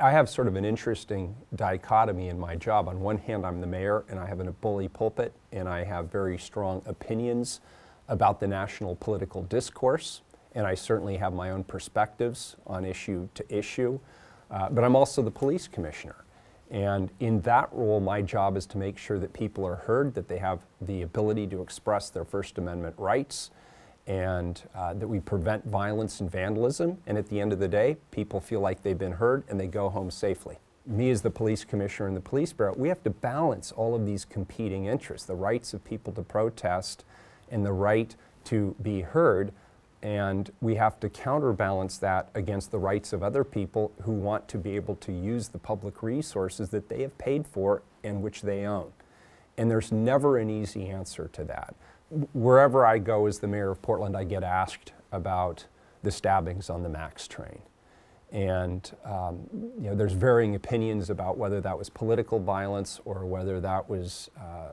I have sort of an interesting dichotomy in my job. On one hand, I'm the mayor and I have a bully pulpit and I have very strong opinions about the national political discourse, and I certainly have my own perspectives on issue to issue, but I'm also the police commissioner. And in that role, my job is to make sure that people are heard, that they have the ability to express their First Amendment rights, and that we prevent violence and vandalism. And at the end of the day, people feel like they've been heard and they go home safely. Me as the police commissioner and the police bureau, we have to balance all of these competing interests, the rights of people to protest and the right to be heard. And we have to counterbalance that against the rights of other people who want to be able to use the public resources that they have paid for and which they own. And there's never an easy answer to that. Wherever I go as the mayor of Portland, I get asked about the stabbings on the MAX train. And there's varying opinions about whether that was political violence or whether that was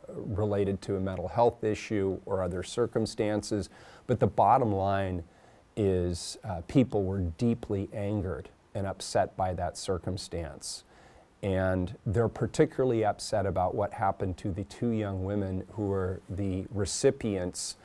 related to a mental health issue or other circumstances. But the bottom line is people were deeply angered and upset by that circumstance. And they're particularly upset about what happened to the two young women who were the recipients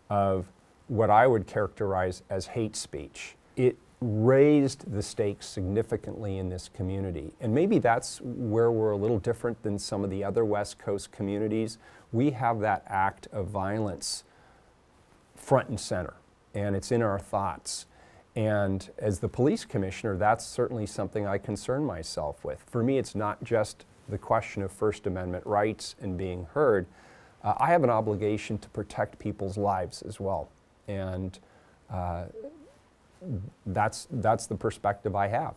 of what I would characterize as hate speech. It raised the stakes significantly in this community. And maybe that's where we're a little different than some of the other West Coast communities. We have that act of violence front and center, and it's in our thoughts. And as the police commissioner, that's certainly something I concern myself with. For me, it's not just the question of First Amendment rights and being heard. I have an obligation to protect people's lives as well. And that's the perspective I have.